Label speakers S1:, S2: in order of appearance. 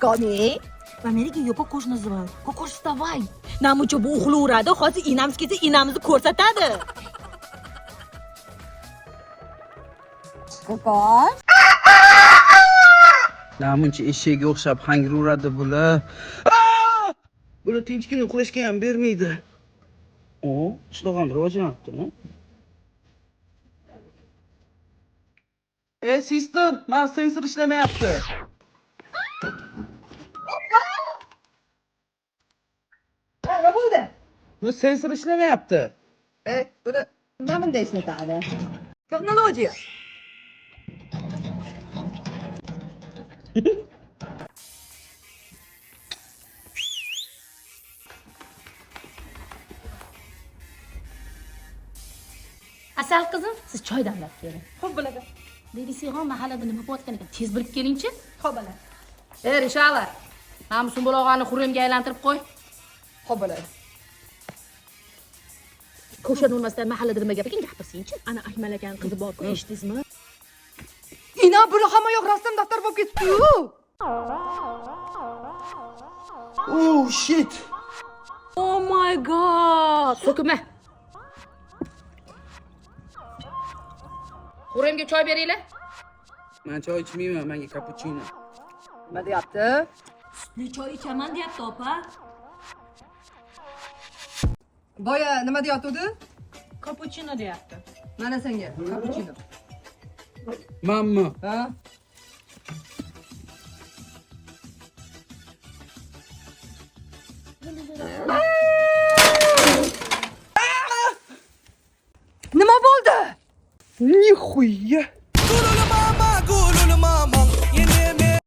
S1: Komi?
S2: Amerika ее похож называют. Похож вставай.
S1: Namuncha bu uxlaveradi, hozir inamiz kelsa inamizni ko'rsatadi.
S2: Qo'qosh.
S3: Namuncha eshakka o'xshab hangiraveradi bular. Bular tinchgina uxlashga ham bermaydi. Ishlag'an rivojlanibdi. Sister, mana sensor ishlamayapti.
S2: Nima bo'ldi?
S3: Bu sensor ishlamayapti.
S2: Buni nima bunday ishlatadi? Texnologiya.
S4: Asal qizim, siz choy damlab keling.
S2: Xo'p bo'ladi.
S4: Dedisiyon mahallada nima bo'layotgan ekan? Tez bilib kelingchi.
S2: Xo'p bo'ladi.
S4: Rishala. Mana bu sumbulog'ani xurremga aylantirib qo'y.
S2: Xo'p bo'ladi.
S4: Ko'shan o'lmasdan mahallada nima gap ekan gapirsin-chi.
S1: Ana Akmal akaning qizi bor-ku, eshitdingizmi?
S2: Ina buni hamma yoq rasm daftar bo'lib ketdi-ku.
S3: Oh shit.
S1: Oh my god.
S4: So'kma. Xurremga choy beringlar.
S3: Men choy ichmayman, menga cappuccino.
S2: Nima deyapti?
S1: Sutli choy ichaman deyapti, opa.
S2: Boya nima deyotdi?
S1: Cappuccino deyapti.
S2: Mana senga cappuccino.
S3: Mamma.
S2: Ha? Nima bo'ldi?
S3: Nixuya.